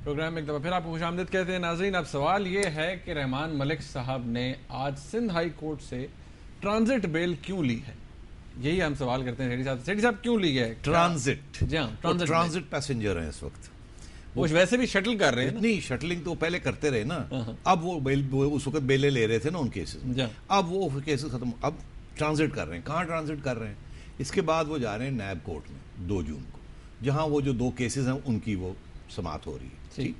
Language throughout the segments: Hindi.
प्रोग्राम में एक दफ़ा फिर आपको खुशामदीद कहते हैं। नाज़रीन, अब सवाल ये है कि रहमान मलिक साहब ने आज सिंध हाई कोर्ट से ट्रांजिट बेल क्यों ली है? यही हम सवाल करते हैं सेठी साहब। सेठी साहब क्यों ली है ट्रांजिट? जी हाँ, ट्रांजिट पैसेंजर हैं इस वक्त। वो वैसे भी शटल कर रहे हैं। नहीं, शटलिंग तो पहले करते रहे ना। अब वो उस वक्त बेले ले रहे थे ना उन केसेस में। अब वो केसेस खत्म, अब ट्रांजिट कर रहे हैं। कहाँ ट्रांजिट कर रहे हैं? इसके बाद वो जा रहे हैं नैब कोर्ट में 2 जून को, जहां वो जो 2 केसेस हैं उनकी वो समाप्त हो रही है। ठीक,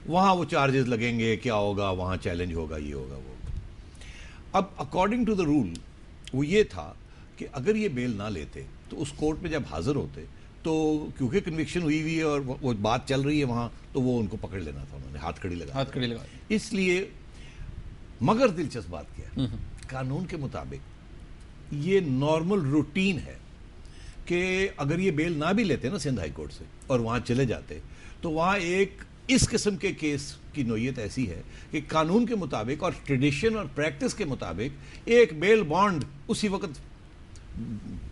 वहां वो चार्जेस लगेंगे, क्या होगा, वहां चैलेंज होगा, ये होगा वो होगा। अब अकॉर्डिंग टू द रूल वो ये था कि अगर ये बेल ना लेते तो उस कोर्ट में जब हाजिर होते तो क्योंकि कन्विक्शन हुई है और वो बात चल रही है वहां, तो वो उनको पकड़ लेना था, उन्होंने हाथकड़ी लगा। इसलिए मगर दिलचस्प बात क्या है, कानून के मुताबिक ये नॉर्मल रूटीन है कि अगर ये बेल ना भी लेते ना सिंध हाई कोर्ट से और वहां चले जाते, तो वहां एक इस किस्म के केस की नोयत ऐसी है कि कानून के मुताबिक और ट्रेडिशन और प्रैक्टिस के मुताबिक एक बेल बॉन्ड उसी वक्त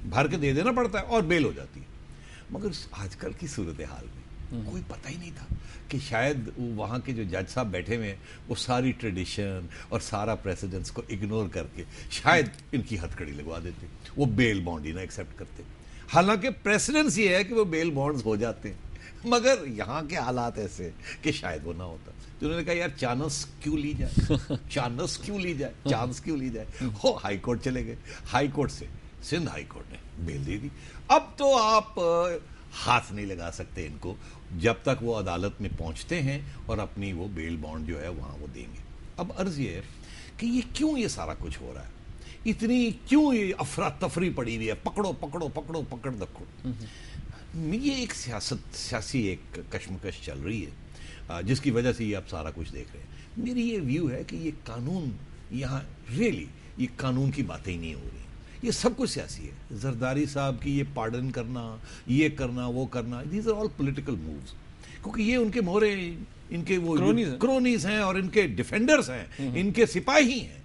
भर के दे देना पड़ता है और बेल हो जाती है। मगर आजकल की सूरत हाल में कोई पता ही नहीं था कि शायद वहाँ के जो जज साहब बैठे हुए हैं वो सारी ट्रेडिशन और सारा प्रेसिडेंट्स को इग्नोर करके शायद इनकी हथकड़ी लगवा देते, वो बेल बॉन्ड ही ना एक्सेप्ट करते। हालांकि प्रेसिडेंस ये है कि वो बेल बॉन्ड्स हो जाते हैं, मगर यहाँ के हालात ऐसे कि शायद वो ना होता। तो उन्होंने कहा यार चांस क्यों ली जाए, चांस क्यों ली जाए, चांस क्यों ली जाए। हो हाई कोर्ट चले गए, हाई कोर्ट से सिंध हाई कोर्ट ने बेल दे दी। अब तो आप हाथ नहीं लगा सकते इनको जब तक वो अदालत में पहुंचते हैं और अपनी वो बेल बॉन्ड जो है वहां वो देंगे। अब अर्ज ये है कि ये क्यों ये सारा कुछ हो रहा है, इतनी क्यों ये अफरा तफरी पड़ी हुई है, पकड़ो पकड़ो पकड़ो पकड़ दखो। ये एक सियासी एक कश्मकश चल रही है जिसकी वजह से ये आप सारा कुछ देख रहे हैं। मेरी ये व्यू है कि ये कानून यहाँ रियली ये कानून की बातें ही नहीं हो रही, ये सब कुछ सियासी है। जरदारी साहब की ये पार्डन करना, ये करना, वो करना, these are all political moves, क्योंकि ये उनके मोहरे, इनके वो क्रोनीज हैं और इनके डिफेंडर्स हैं, इनके सिपाही हैं।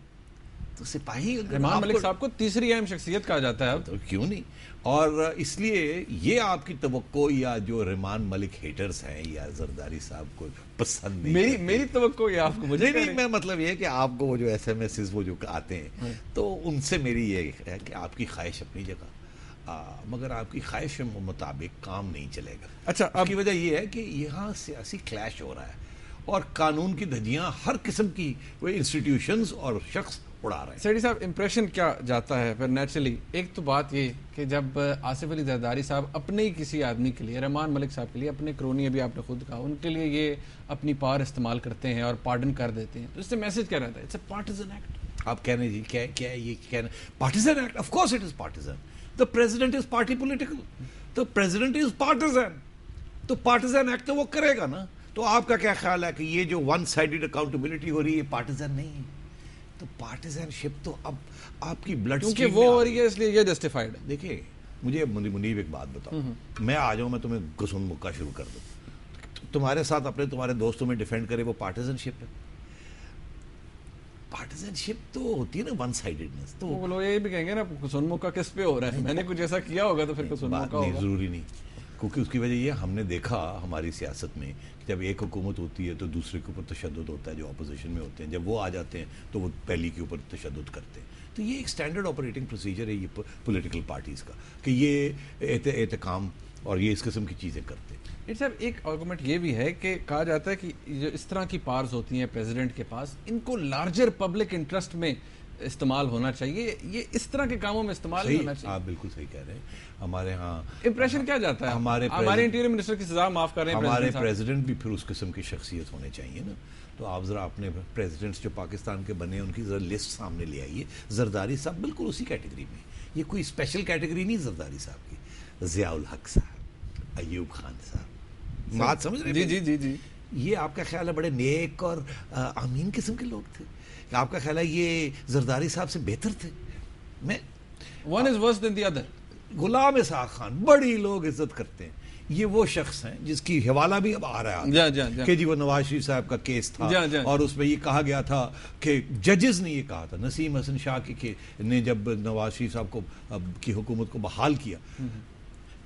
तो सिपाही रहमान मलिक साहब को तीसरी अहम शख्सियत कहा जाता है, तो क्यों नहीं। और इसलिए ये आपकी तवक्को या जो रहमान मलिक हेटर्स हैं या जरदारी साहब को पसंद नहीं, मेरी तवक्को या आपको मुझे नहीं, मैं मतलब ये कि आपको वो जो एसएमएस वो जो आते हैं तो उनसे मेरी ये है कि आपकी ख्वाहिश अपनी जगह, मगर आपकी ख्वाहिश के मुताबिक काम नहीं चलेगा। अच्छा, उसकी वजह ये है कि यहाँ सियासी क्लैश हो रहा है और कानून की धज्जियां हर किस्म की वो इंस्टीट्यूशंस और शख्स उड़ा रहे हैं। सेठी साहब, इंप्रेशन क्या जाता है फिर नेचुरली? एक तो बात ये कि जब आसिफ अली जरदारी साहब अपने ही किसी आदमी के लिए, रहमान मलिक साहब के लिए, अपने क्रोनी, अभी आपने खुद कहा, उनके लिए ये अपनी पावर इस्तेमाल करते हैं और पार्डन कर देते हैं, तो इससे मैसेज क्या रहता है? It's a partisan act. आप कहने जी क्या क्या ये कहना partisan act? Of course it is partisan. The president is party political, the president is partisan, तो पार्टिजन एक्ट तो वो करेगा ना। तो आपका क्या ख्याल है कि ये जो वन साइडेड अकाउंटेबिलिटी हो रही है पार्टिजन नहीं है? तो पार्टिजनशिप तो अब आपकी ब्लड क्योंकि वो हो रही है इसलिए ये जस्टिफाइड है। देखिए मुझे मुनीब एक बात बताओ, मैं आ जाऊं, मैं तुम्हें गुस्सा मुक्का शुरू कर दूं, तुम्हारे साथ अपने तुम्हारे दोस्तों में डिफेंड करे, वो पार्टिजनशिप है? पार्टिजनशिप तो होती है ना वन साइडेडनेस। तो वो लोग ये भी कहेंगे ना कुसुन मुक्का किस पे हो रहा है, मैंने कुछ ऐसा किया होगा तो फिर कुसुन मुक्का होगा। जरूरी नहीं, क्योंकि उसकी वजह ये हमने देखा हमारी सियासत में जब एक हुकूमत होती है तो दूसरे के ऊपर तशद्दुद होता है, जो अपोजिशन में होते हैं, जब वो आ जाते हैं तो वो पहली के ऊपर तशद्दुद करते हैं। तो ये एक स्टैंडर्ड ऑपरेटिंग प्रोसीजर है ये पॉलिटिकल पार्टीज़ का कि ये एहतकाम और ये इस किस्म की चीज़ें करते हैं। साहब, एक आर्गूमेंट ये भी है कि कहा जाता है कि जो इस तरह की पावर्स होती हैं प्रेसिडेंट के पास, इनको लार्जर पब्लिक इंटरेस्ट में इस्तेमाल होना चाहिए, ये इस तरह के कामों में इस्तेमाल नहीं होना चाहिए। आप बिल्कुल सही कह रहे हैं। हमारे यहाँ इंप्रेशन क्या जाता है? हमारे इंटीरियर मिनिस्टर की सजा माफ कर रहे हैं, हमारे प्रेसिडेंट भी फिर उस किस्म की शख्सियत होने चाहिए ना। तो आप जरा अपने प्रेसिडेंट्स जो पाकिस्तान के बने उनकी जरा लिस्ट सामने ले आइए। जरदारी साहब बिल्कुल उसी कैटेगरी में, ये कोई स्पेशल कैटेगरी नहीं जरदारी साहब की। ज़ियाउल हक साहब, अयूब खान साहब, बात समझ रहे हैं? जी जी जी। ये आपका ख्याल है बड़े नेक और अमीन किस्म के लोग थे? आपका ख्याल है ये जरदारी साहब से बेहतर थे? मैं one is worse than the other. Ghulam Ishaq Khan बड़ी लोग इज्जत करते हैं, ये वो शख्स हैं जिसकी हवाला भी अब आ रहा है कि जी वो नवाज शरीफ साहब का केस था और उसमें ये कहा गया था कि जजेस ने ये कहा था, नसीम हसन शाह ने जब नवाज शरीफ साहब को की हुकूमत को बहाल किया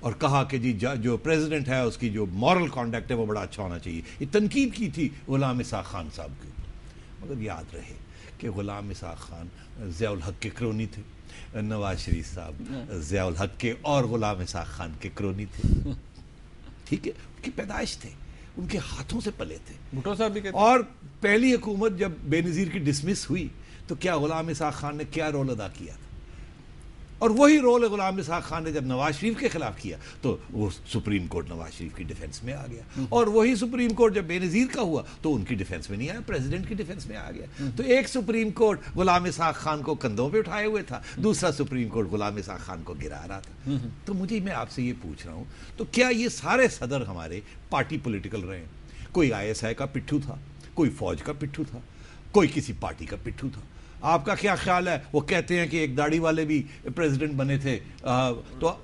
और कहा कि जी जो प्रेसिडेंट है उसकी जो मॉरल कॉन्डक्ट है वो बड़ा अच्छा होना चाहिए। ये तनकीद की थी गुलाम इसहाक खान साहब की। मगर याद रहे कि गुलाम इसहाक खान ज़ियाउल हक के क्रोनी थे, नवाज शरीफ साहब ज़ियाउल हक के और गुलाम इसहाक खान के क्रोनी थे। ठीक है, उनकी पैदाइश थे, उनके हाथों से पले थे। भुट्टो साहब भी कहते और पहली हुकूमत जब बेनज़ीर की डिसमिस हुई तो क्या गुलाम इसहाक खान ने क्या रोल अदा किया था, और वही रोल गुलाम इसहाक खान ने जब नवाज शरीफ के खिलाफ किया तो वो सुप्रीम कोर्ट नवाज शरीफ की डिफेंस में आ गया, और वही सुप्रीम कोर्ट जब बेनज़ीर का हुआ तो उनकी डिफेंस में नहीं आया, प्रेसिडेंट की डिफेंस में आ गया। तो एक सुप्रीम कोर्ट गुलाम इसहाक खान को कंधों पे उठाए हुए था, दूसरा सुप्रीम कोर्ट गुलाम इसहाक खान को गिरा रहा था। तो मुझे, मैं आपसे ये पूछ रहा हूं, तो क्या ये सारे सदर हमारे पार्टी पॉलिटिकल रहे? कोई ISI का पिट्ठू था, कोई फौज का पिट्ठू था, कोई किसी पार्टी का पिट्ठू था। आपका क्या ख्याल है? वो कहते हैं कि एक दाढ़ी वाले भी प्रेसिडेंट बने थे, तो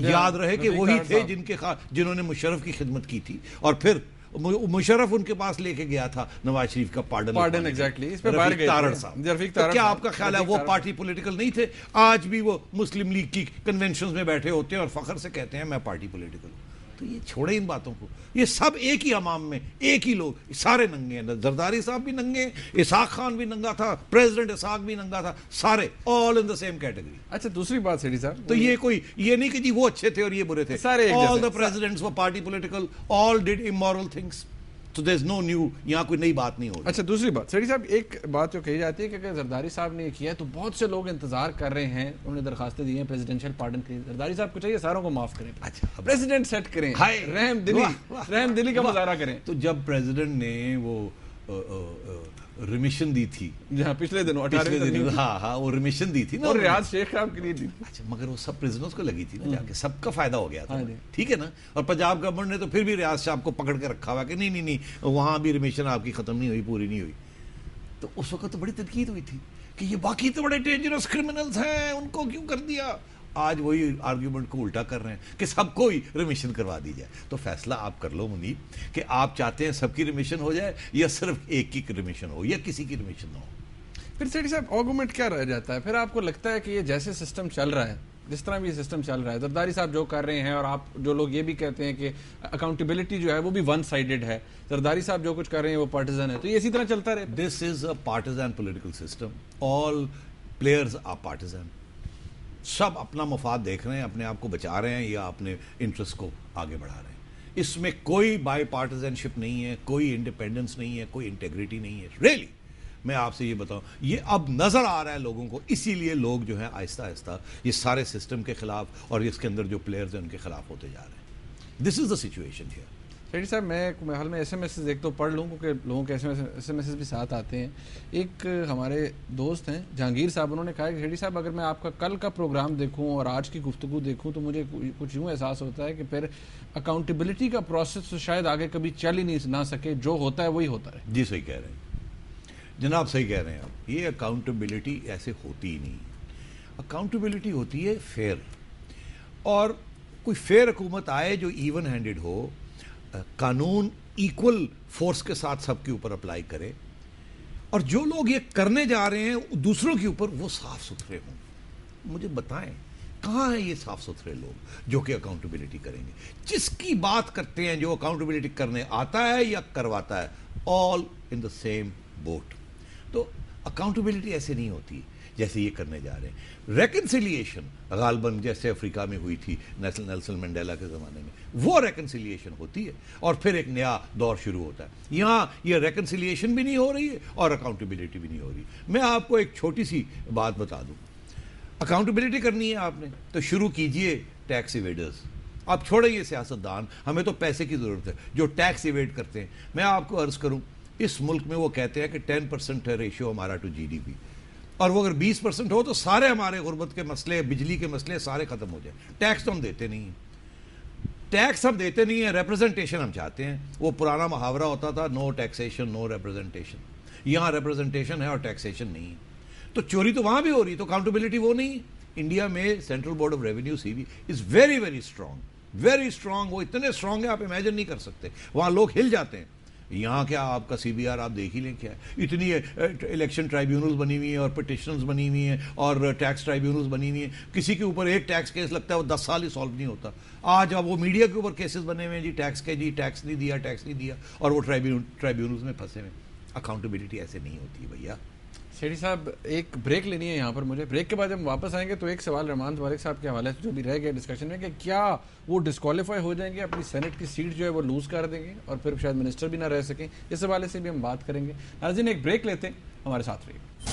याद रहे कि वही थे जिन्होंने मुशर्रफ की खिदमत की थी, और फिर मुशर्रफ उनके पास लेके गया था नवाज शरीफ का पार्डन एग्जैक्टली। तो क्या आपका ख्याल है वो पार्टी पॉलिटिकल नहीं थे? आज भी वो मुस्लिम लीग की कन्वेंशन में बैठे होते हैं और फखर से कहते हैं मैं पार्टी पॉलिटिकल हूं। तो ये छोड़े इन बातों को, ये सब एक ही अमाम में एक ही लोग, सारे नंगे हैं। जरदारी साहब भी नंगे, इसहाक खान भी नंगा था, प्रेसिडेंट इसहाक भी नंगा था, सारे all in the same category. अच्छा, दूसरी बात सेठी साहब, तो ये कोई ये नहीं कि जी वो अच्छे थे और ये बुरे थे, सारे all the presidents were party political, all did immoral things. तो देयर इज नो न्यू, यहाँ कोई नई बात नहीं होगी। अच्छा, दूसरी बात सेठी साहब, एक बात जो कही जाती है कि अगर जरदारी साहब ने किया है तो बहुत से लोग इंतजार कर रहे हैं, उन्होंने दरखास्तें दी हैं प्रेसिडेंशियल पार्डन के लिए। जरदारी साहब को चाहिए सारों को माफ करें, अच्छा, प्रेसिडेंट सेट करें, रहम दिली का मुजाहरा करें। तो जब प्रेसिडेंट ने वो रिमिशन दी थी, जहाँ पिछले दिनों हाँ वो रिमिशन दी थी ना, और रियाज शेख साहब के लिए दी। अच्छा, मगर वो सब प्रिजनर्स को लगी थी ना, जाके सबका फायदा हो गया था, ठीक है ना। और पंजाब गवर्नमेंट ने तो फिर भी रियाज साहब को पकड़ के रखा हुआ कि नहीं नहीं नहीं, वहां भी रिमिशन आपकी खत्म नहीं हुई, पूरी नहीं हुई। तो उस वक्त तो बड़ी तनकीद हुई थी कि ये बाकी तो बड़े डेंजरस क्रिमिनल्स हैं, उनको क्यों कर दिया। आज वही आर्ग्यूमेंट को उल्टा कर रहे हैं कि सबको ही रिमिशन करवा दी जाए। तो फैसला आप कर लो मुनीब कि आप चाहते हैं सबकी रिमिशन हो जाए या सिर्फ एक की रिमिशन हो या किसी की रिमिशन ना हो। फिर सेठी साहब आर्गूमेंट क्या रह जाता है? फिर आपको लगता है कि ये जैसे सिस्टम चल रहा है, जिस तरह भी ये सिस्टम चल रहा है, जरदारी साहब जो कर रहे हैं, और आप जो लोग ये भी कहते हैं कि अकाउंटेबिलिटी जो है वो भी वन साइडेड है, जरदारी साहब जो कुछ कर रहे हैं वो पार्टिजन है, तो ये इसी तरह चलता रहे? This is a partisan political system, all players are partisan, सब अपना मफाद देख रहे हैं, अपने आप को बचा रहे हैं या अपने इंटरेस्ट को आगे बढ़ा रहे हैं। इसमें कोई बाई पार्टिजनशिप नहीं है, कोई इंडिपेंडेंस नहीं है, कोई इंटेग्रिटी नहीं है। रियली मैं आपसे ये बताऊं, ये अब नजर आ रहा है लोगों को, इसीलिए लोग जो है आहिस्ता आहिस्ता ये सारे सिस्टम के खिलाफ और इसके अंदर जो प्लेयर्स हैं उनके खिलाफ होते जा रहे हैं। This is the situation here. Shetty साहब, मैं हाल में SMS एक तो पढ़ लूँ क्योंकि लोगों के SMS भी साथ आते हैं। एक हमारे दोस्त हैं जहांगीर साहब, उन्होंने कहा कि शेठी साहब अगर मैं आपका कल का प्रोग्राम देखूं और आज की गुफ्तगू देखूं तो मुझे कुछ यूँ एहसास होता है कि फिर अकाउंटेबिलिटी का प्रोसेस तो शायद आगे कभी चल ही नहीं ना सके, जो होता है वही होता है। जी सही कह रहे हैं जनाब, सही कह रहे हैं आप। ये अकाउंटेबिलिटी ऐसे होती ही नहीं। अकाउंटेबिलिटी होती है फेयर, और कोई फेयर हुकूमत आए जो इवन हैंडेड हो, कानून इक्वल फोर्स के साथ सबके ऊपर अप्लाई करे, और जो लोग ये करने जा रहे हैं दूसरों के ऊपर वो साफ सुथरे हों। मुझे बताएं कहाँ हैं ये साफ सुथरे लोग जो कि अकाउंटेबिलिटी करेंगे? जिसकी बात करते हैं, जो अकाउंटेबिलिटी करने आता है या करवाता है, all in the same boat. तो अकाउंटेबिलिटी ऐसे नहीं होती जैसे ये करने जा रहे हैं। रेकन्सिलिएशन गालबन जैसे अफ्रीका में हुई थी नेल्सन मंडेला के ज़माने में, वो रेकन्सिलिएशन होती है और फिर एक नया दौर शुरू होता है। यहाँ ये रेकन्सिलिएशन भी नहीं हो रही है और अकाउंटेबिलिटी भी नहीं हो रही। मैं आपको एक छोटी सी बात बता दूँ, अकाउंटेबिलिटी करनी है आपने तो शुरू कीजिए टैक्स इवेडर्स। आप छोड़िए सियासतदान, हमें तो पैसे की ज़रूरत है जो टैक्स इवेड करते हैं। मैं आपको अर्ज़ करूँ, इस मुल्क में वो कहते हैं कि 10% है रेशियो हमारा टू GDP, और वो अगर 20% हो तो सारे हमारे गुर्बत के मसले, बिजली के मसले सारे खत्म हो जाए। टैक्स तो हम देते नहीं हैं, टैक्स हम देते नहीं है, रिप्रेजेंटेशन हम चाहते हैं। वो पुराना मुहावरा होता था, नो टैक्सेशन नो रिप्रेजेंटेशन। यहाँ रिप्रेजेंटेशन है और टैक्सेशन नहीं है, तो चोरी तो वहां भी हो रही, तो अकाउंटेबिलिटी वो नहीं। इंडिया में central board of revenue CB is very very strong, very strong. वो इतने स्ट्रांग है आप इमेजिन नहीं कर सकते। वहां लोग हिल जाते हैं यहाँ क्या आपका CBR आप देख ही लें क्या है, इतनी इलेक्शन ट्राइब्यूनल्स बनी हुई हैं और पिटिशनर्स बनी हुई हैं और टैक्स ट्राइब्यूनल्स बनी हुई हैं, किसी के ऊपर एक टैक्स केस लगता है वो 10 साल ही सॉल्व नहीं होता। आज अब वो मीडिया के ऊपर केसेस बने हुए हैं जी, टैक्स नहीं दिया, टैक्स नहीं दिया, और वो ट्राइब्यूनल्स में फंसे हुए। अकाउंटेबिलिटी ऐसे नहीं होती भैया। शेरी साहब एक ब्रेक लेनी है यहाँ पर मुझे, ब्रेक के बाद जब वापस आएंगे तो एक सवाल रहमान मलिक साहब के हवाले से जो भी रह गया डिस्कशन में कि क्या वो डिस्क्वालीफाई हो जाएंगे, अपनी सेनेट की सीट जो है वो लूज़ कर देंगे और फिर शायद मिनिस्टर भी ना रह सकें, इस हवाले से भी हम बात करेंगे। नाज़रीन एक ब्रेक लेते हैं, हमारे साथ रहिए।